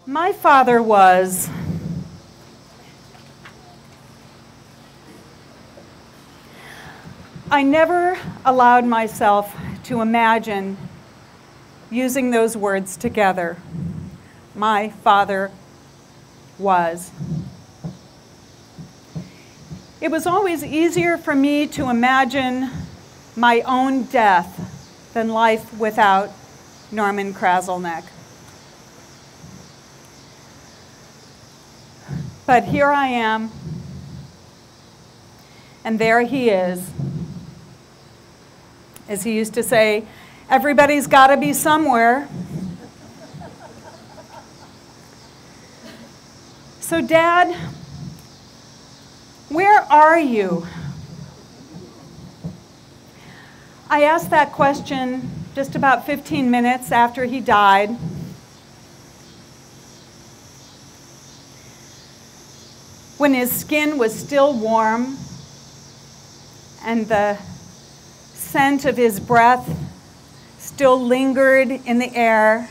My father was I never allowed myself to imagine using those words together. My father was. It was always easier for me to imagine my own death than life without Norman Crasilneck. But here I am, and there he is. As he used to say, everybody's got to be somewhere. So, Dad, where are you? I asked that question just about 15 minutes after he died. When his skin was still warm and the scent of his breath still lingered in the air,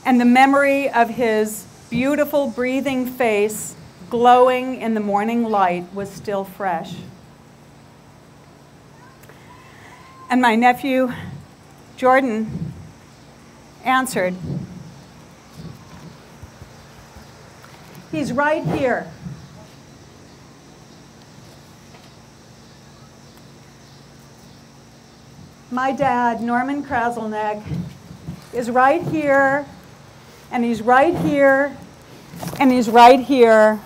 and the memory of his beautiful breathing face glowing in the morning light was still fresh. And my nephew, Jordan, answered, "He's right here." My dad, Norman Crasilneck, is right here, and he's right here, and he's right here.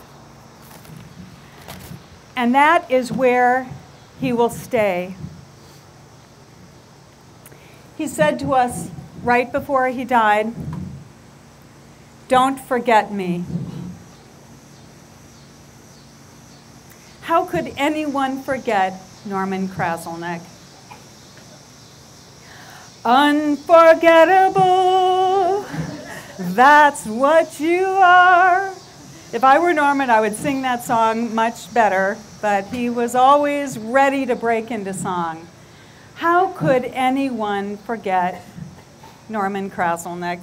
And that is where he will stay. He said to us right before he died, "Don't forget me." How could anyone forget Norman Crasilneck? Unforgettable, that's what you are. If I were Norman, I would sing that song much better, but he was always ready to break into song. How could anyone forget Norman Crasilneck?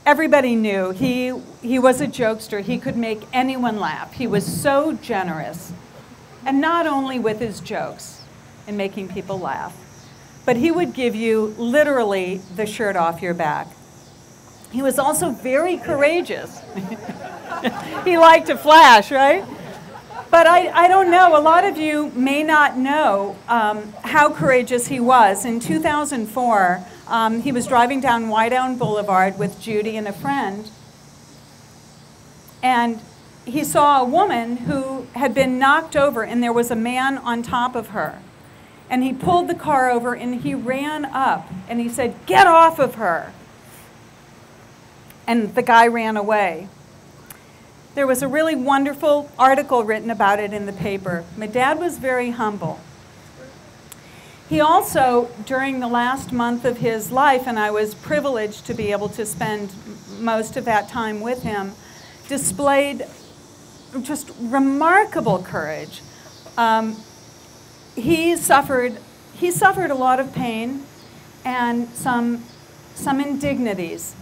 Everybody knew he was a jokester. He could make anyone laugh. He was so generous, and not only with his jokes and making people laugh, but he would give you literally the shirt off your back. He was also very courageous. He liked to flash, right? But I don't know, a lot of you may not know how courageous he was. In 2004, he was driving down Wydown Boulevard with Judy and a friend, and he saw a woman who had been knocked over, and there was a man on top of her. And he pulled the car over, and he ran up, and he said, "Get off of her." And the guy ran away. There was a really wonderful article written about it in the paper. My dad was very humble. He also, during the last month of his life, and I was privileged to be able to spend most of that time with him, displayed just remarkable courage. He suffered a lot of pain and some indignities.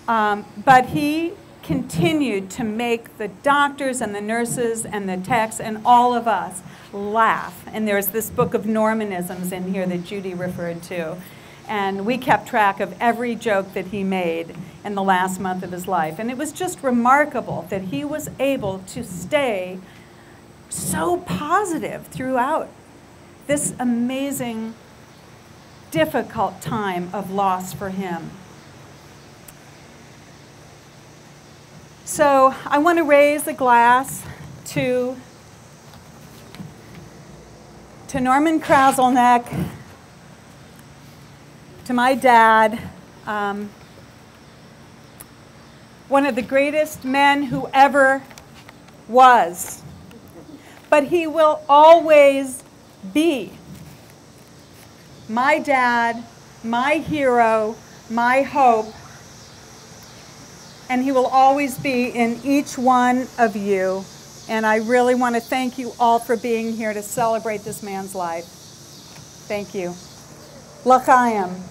But he continued to make the doctors and the nurses and the techs and all of us laugh. And there's this book of Normanisms in here that Judy referred to. And we kept track of every joke that he made in the last month of his life. And it was just remarkable that he was able to stay so positive throughout this amazing, difficult time of loss for him. So I want to raise a glass to Norman Crasilneck, to my dad, one of the greatest men who ever was. But he will always be my dad, my hero, my hope, and he will always be in each one of you. And I really want to thank you all for being here to celebrate this man's life. Thank you. L'chaim.